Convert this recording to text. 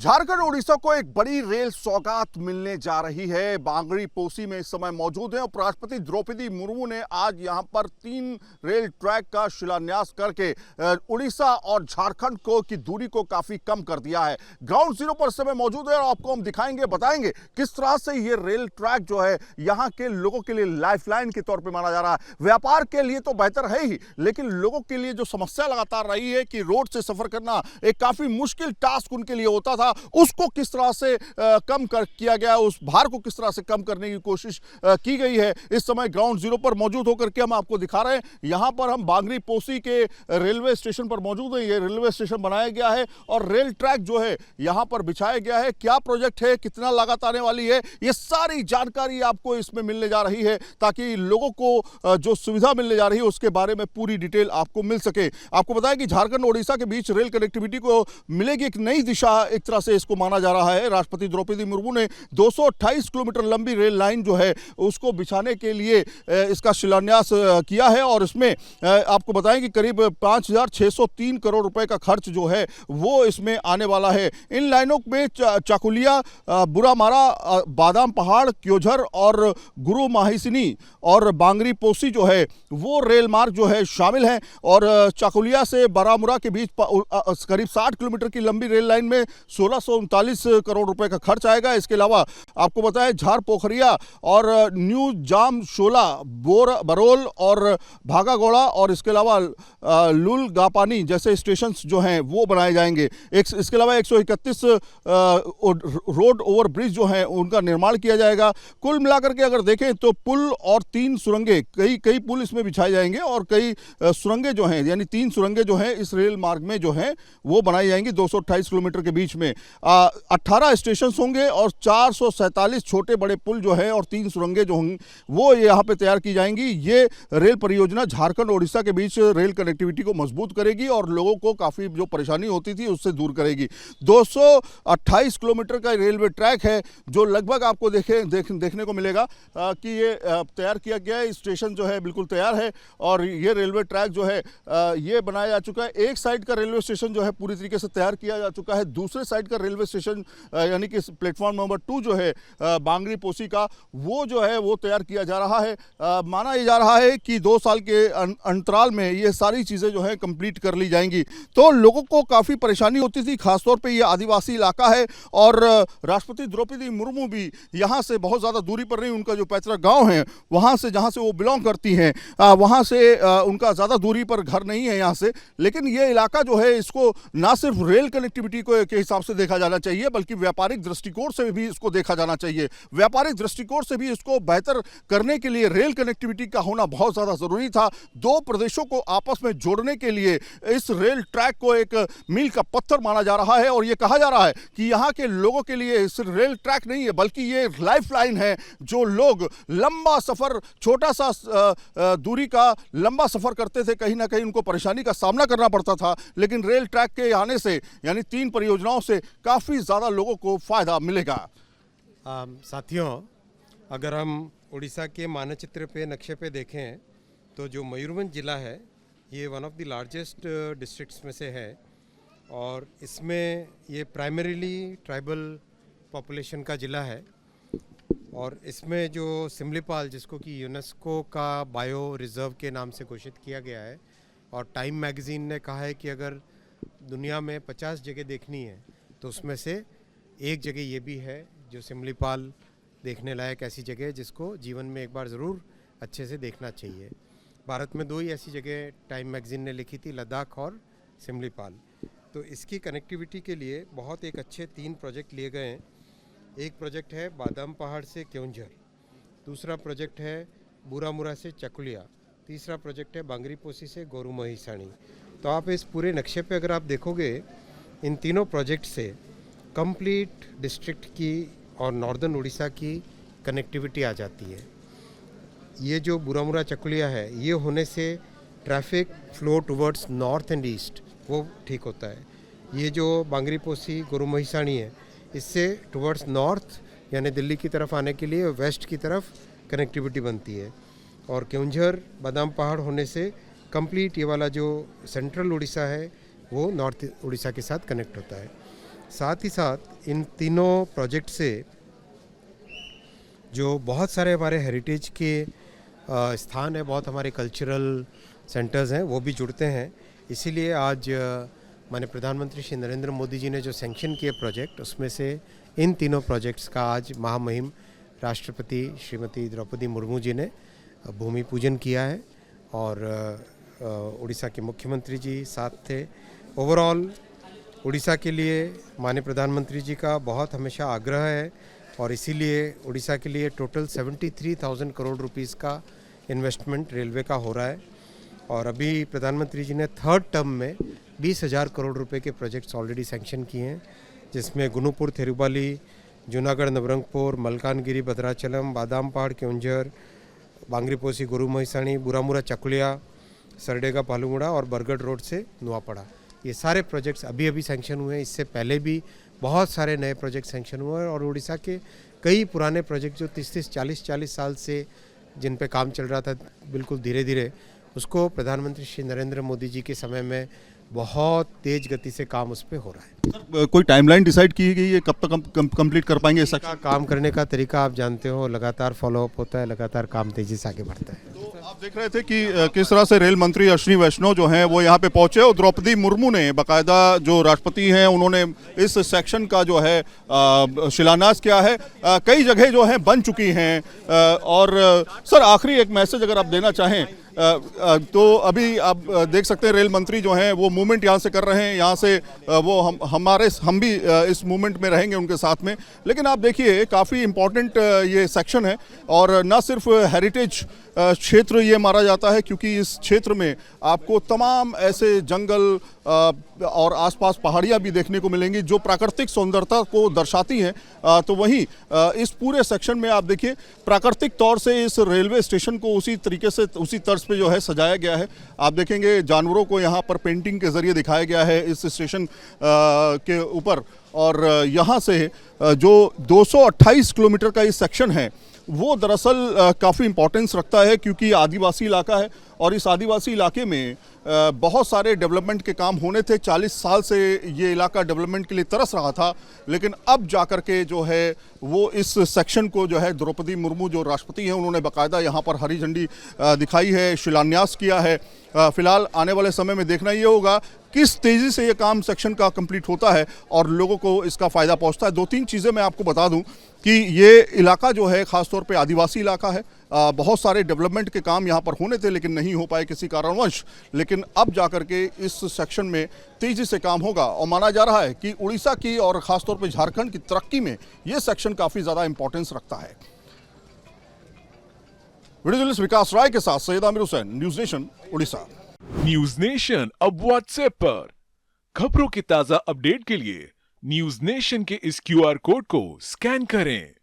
झारखंड उड़ीसा को एक बड़ी रेल सौगात मिलने जा रही है। बांगड़ी पोसी में इस समय मौजूद है। उपराष्ट्रपति द्रौपदी मुर्मू ने आज यहां पर 3 रेल ट्रैक का शिलान्यास करके उड़ीसा और झारखंड को की दूरी को काफी कम कर दिया है। ग्राउंड जीरो पर समय मौजूद है और आपको हम दिखाएंगे, बताएंगे किस तरह से ये रेल ट्रैक जो है यहां के लोगों के लिए लाइफलाइन के तौर पर माना जा रहा है। व्यापार के लिए तो बेहतर है ही, लेकिन लोगों के लिए जो समस्या लगातार रही है कि रोड से सफर करना एक काफी मुश्किल टास्क उनके लिए होता था, उसको किस तरह से कम कर किया गया, उस भार को किस तरह से कम करने की कोशिश की गई है। इस समय ग्राउंड जीरो पर मौजूद होकर के हम आपको दिखा रहे हैं। यहां पर हम बांगड़ी पोसी के रेलवे स्टेशन पर मौजूद हैं। ये रेलवे स्टेशन बनाया गया है और रेल ट्रैक जो है यहां पर बिछाया गया है। क्या प्रोजेक्ट है, कितना लागत आने वाली है, ये सारी जानकारी आपको इसमें मिलने जा रही है, ताकि लोगों को जो सुविधा मिलने जा रही है उसके बारे में पूरी डिटेल आपको मिल सके। आपको बताया कि झारखंड उड़ीसा के बीच रेल कनेक्टिविटी को मिलेगी एक नई दिशा, एक तरह से इसको माना जा रहा है। राष्ट्रपति द्रौपदी मुर्मू ने 228 किलोमीटर लंबी रेल लाइन जो है उसको बिछाने के लिए इसका शिलान्यास किया है और इसमें आपको बताएं कि करीब 5,603 करोड़ रुपए का खर्च जो है वो इसमें आने वाला है। इन लाइनों में चाकुलिया, बुरामारा, बादाम पहाड़, क्योंझर और गुरु माहिसनी और बांगड़ी पोसी जो है वो रेल मार्ग जो है शामिल हैं। और चाकुलिया से बारामुरा के बीच करीब 60 किलोमीटर की लंबी रेल लाइन में 1639 करोड़ रुपए का खर्च आएगा। इसके अलावा आपको बताएं झार पोखरिया और न्यू जाम शोला, बरोल और भागागोड़ा और इसके अलावा लुल गापानी जैसे स्टेशन जो हैं वो बनाए जाएंगे। इसके अलावा 131 रोड ओवर ब्रिज जो हैं उनका निर्माण किया जाएगा। कुल मिलाकर के अगर देखें तो पुल और 3 सुरंगें, कई पुल इसमें बिछाए जाएंगे और कई सुरंगें जो हैं, यानी 3 सुरंगें जो हैं इस रेल मार्ग में जो हैं वो बनाई जाएंगी 228 किलोमीटर के बीच में। 18 स्टेशन होंगे और 447 छोटे बड़े पुल जो है और 3 सुरंगें जो होंगी वो यहाँ पे तैयार की जाएंगी। ये रेल परियोजना झारखंड और उड़ीसा के बीच रेल कनेक्टिविटी को मजबूत करेगी और लोगों को काफ़ी जो परेशानी होती थी उससे दूर करेगी। 228 किलोमीटर का रेलवे ट्रैक है जो लगभग आपको देखने को मिलेगा कि ये तैयार किया गया है। स्टेशन जो है बिल्कुल तैयार है और ये रेलवे ट्रैक जो है ये बनाया जा चुका है। एक साइड का रेलवे स्टेशन जो है पूरी तरीके से तैयार किया जा चुका है। दूसरे साइड का रेलवे स्टेशन यानी कि प्लेटफॉर्म नंबर 2 जो है बांगड़ी पोसी का, वो जो है वो तैयार किया जा रहा है। माना ये जा रहा है कि 2 साल के अंतराल में ये सारी चीज़ें जो है कंप्लीट कर ली जाएंगी। तो लोगों को काफ़ी परेशानी होती थी, खासतौर पे ये आदिवासी इलाका है और राष्ट्रपति द्रौपदी मुर्मू भी यहाँ से बहुत ज़्यादा दूरी पर नहीं, उनका जो पैतृक गाँव है वहाँ से, जहाँ से वो बिलोंग करती हैं, वहाँ से उनका ज़्यादा दूरी पर घर नहीं है यहाँ से। लेकिन ये इलाका जो है इसको ना सिर्फ रेल कनेक्टिविटी के हिसाब से देखा जाना चाहिए बल्कि व्यापारिक दृष्टिकोण से भी इसको देखा जाना चाहिए। व्यापारिक दृष्टिकोण से भी इसको बेहतर करने के लिए रेल कनेक्टिविटी का होना बहुत ज़्यादा ज़रूरी था। 2 प्रदेशों को आपस में जोड़ने के लिए इस रेल ट्रैक को एक मील का पत्थर माना जा रहा है और ये कहा जा रहा है कि यहाँ के लोगों के लिए सिर्फ रेल ट्रैक नहीं है बल्कि ये लाइफ लाइन है। जो लोग लंबा सफ़र, छोटा सा दूरी का लंबा सफ़र करते थे, कहीं ना कहीं उनको परेशानी का सामना करना पड़ता था, लेकिन रेल ट्रैक के आने से यानी 3 परियोजनाओं से काफ़ी ज़्यादा लोगों को फ़ायदा मिलेगा। साथियों, अगर हम उड़ीसा के मानचित्र पे, नक्शे पे देखें तो जो मयूरभंज ज़िला है ये one of the largest districts में से है और इसमें ये प्राइमरीली ट्राइबल पॉपुलेशन का ज़िला है। और इसमें जो सिमलीपाल, जिसको कि यूनेस्को का बायो रिज़र्व के नाम से घोषित किया गया है, और टाइम मैगज़ीन ने कहा है कि अगर दुनिया में 50 जगह देखनी है तो उसमें से एक जगह ये भी है जो सिमलीपाल देखने लायक ऐसी जगह है जिसको जीवन में एक बार ज़रूर अच्छे से देखना चाहिए। भारत में 2 ही ऐसी जगह टाइम मैगज़ीन ने लिखी थी, लद्दाख और सिमलीपाल। तो इसकी कनेक्टिविटी के लिए बहुत एक अच्छे 3 प्रोजेक्ट लिए गए हैं। एक प्रोजेक्ट है बादाम पहाड़ से क्योंझर, दूसरा प्रोजेक्ट है बुरामुरा से चकुलिया, तीसरा प्रोजेक्ट है बांगड़ी पोसी से गोरू महिसाणी। तो आप इस पूरे नक्शे पे अगर आप देखोगे, इन तीनों प्रोजेक्ट से कंप्लीट डिस्ट्रिक्ट की और नॉर्दर्न उड़ीसा की कनेक्टिविटी आ जाती है। ये जो बुरामुरा चकुलिया है, ये होने से traffic flow towards north and east वो ठीक होता है। ये जो बांगड़ी पोसी गोरू महिसाणी है, इससे टुवर्ड्स नॉर्थ यानी दिल्ली की तरफ आने के लिए वेस्ट की तरफ कनेक्टिविटी बनती है। और क्योंझर, बादाम पहाड़ होने से कंप्लीट ये वाला जो सेंट्रल उड़ीसा है वो नॉर्थ उड़ीसा के साथ कनेक्ट होता है। साथ ही साथ इन तीनों प्रोजेक्ट से जो बहुत सारे हमारे हेरिटेज के स्थान है, बहुत हमारे कल्चरल सेंटर्स हैं, वो भी जुड़ते हैं। इसीलिए आज माननीय प्रधानमंत्री श्री नरेंद्र मोदी जी ने जो सैंक्शन किए प्रोजेक्ट, उसमें से इन तीनों प्रोजेक्ट्स का आज महामहिम राष्ट्रपति श्रीमती द्रौपदी मुर्मू जी ने भूमि पूजन किया है और उड़ीसा के मुख्यमंत्री जी साथ थे। ओवरऑल उड़ीसा के लिए माननीय प्रधानमंत्री जी का बहुत हमेशा आग्रह है और इसीलिए उड़ीसा के लिए टोटल 73,000 करोड़ रुपीस का इन्वेस्टमेंट रेलवे का हो रहा है और अभी प्रधानमंत्री जी ने थर्ड टर्म में 20,000 करोड़ रुपए के प्रोजेक्ट्स ऑलरेडी सैंक्शन किए हैं, जिसमें गुनुपुर थिरुबाली, जूनागढ़ नवरंगपुर, मलकानगिरी भद्राचलम, बादाम पहाड़ केउंझर, बांगरीपोसी गुरु महिसाणी, बुरामुरा चकुलिया, सरडेगा पालुगुड़ा और बरगढ़ रोड से नुआपड़ा, ये सारे प्रोजेक्ट्स अभी अभी सैंक्शन हुए हैं। इससे पहले भी बहुत सारे नए प्रोजेक्ट सैंक्शन हुए हैं और उड़ीसा के कई पुराने प्रोजेक्ट जो 30-30, 40-40 साल से जिन पे काम चल रहा था बिल्कुल धीरे धीरे, उसको प्रधानमंत्री श्री नरेंद्र मोदी जी के समय में बहुत तेज गति से काम उस पर हो रहा है। सर, कोई टाइमलाइन डिसाइड की गई है कब तक कंप्लीट कर पाएंगे? का काम करने का तरीका आप जानते हो, लगातार फॉलोअप होता है, लगातार काम तेजी से आगे बढ़ता है। तो आप देख रहे थे कि किस तरह से रेल मंत्री अश्विनी वैष्णव जो हैं वो यहाँ पे पहुंचे और द्रौपदी मुर्मू ने बाकायदा जो राष्ट्रपति हैं उन्होंने इस सेक्शन का जो है शिलान्यास किया है। कई जगह जो है बन चुकी हैं और सर आखिरी एक मैसेज अगर आप देना चाहें तो अभी आप देख सकते हैं रेल मंत्री जो हैं वो मूवमेंट यहाँ से कर रहे हैं, यहाँ से वो हम भी इस मूवमेंट में रहेंगे उनके साथ में। लेकिन आप देखिए काफ़ी इम्पोर्टेंट ये सेक्शन है और न सिर्फ हेरिटेज क्षेत्र ये माना जाता है क्योंकि इस क्षेत्र में आपको तमाम ऐसे जंगल और आसपास पहाड़ियाँ भी देखने को मिलेंगी जो प्राकृतिक सुंदरता को दर्शाती हैं। तो वहीं इस पूरे सेक्शन में आप देखिए प्राकृतिक तौर से इस रेलवे स्टेशन को उसी तरीके से उसी तर्ज पे जो है सजाया गया है। आप देखेंगे जानवरों को यहाँ पर पेंटिंग के ज़रिए दिखाया गया है इस स्टेशन के ऊपर और यहाँ से जो 228 किलोमीटर का इस सेक्शन है वो दरअसल काफ़ी इम्पोर्टेंस रखता है क्योंकि आदिवासी इलाका है और इस आदिवासी इलाके में बहुत सारे डेवलपमेंट के काम होने थे। 40 साल से ये इलाका डेवलपमेंट के लिए तरस रहा था, लेकिन अब जाकर के जो है वो इस सेक्शन को जो है द्रौपदी मुर्मू जो राष्ट्रपति हैं उन्होंने बाकायदा यहाँ पर हरी झंडी दिखाई है, शिलान्यास किया है। फिलहाल आने वाले समय में देखना ये होगा किस तेज़ी से ये काम सेक्शन का कंप्लीट होता है और लोगों को इसका फ़ायदा पहुंचता है। 2-3 चीज़ें मैं आपको बता दूं कि ये इलाका जो है ख़ास तौर पे आदिवासी इलाका है। बहुत सारे डेवलपमेंट के काम यहाँ पर होने थे लेकिन नहीं हो पाए किसी कारणवश, लेकिन अब जाकर के इस सेक्शन में तेज़ी से काम होगा और माना जा रहा है कि उड़ीसा की और ख़ास तौर पे झारखंड की तरक्की में ये सेक्शन काफ़ी ज़्यादा इंपॉर्टेंस रखता है। वीडियो जर्नलिस्ट विकास राय के साथ Syed Aamir Hussain, news nation, Orissa. News nation अब व्हाट्सएप पर खबरों के ताजा अपडेट के लिए न्यूज नेशन के इस QR कोड को स्कैन करें।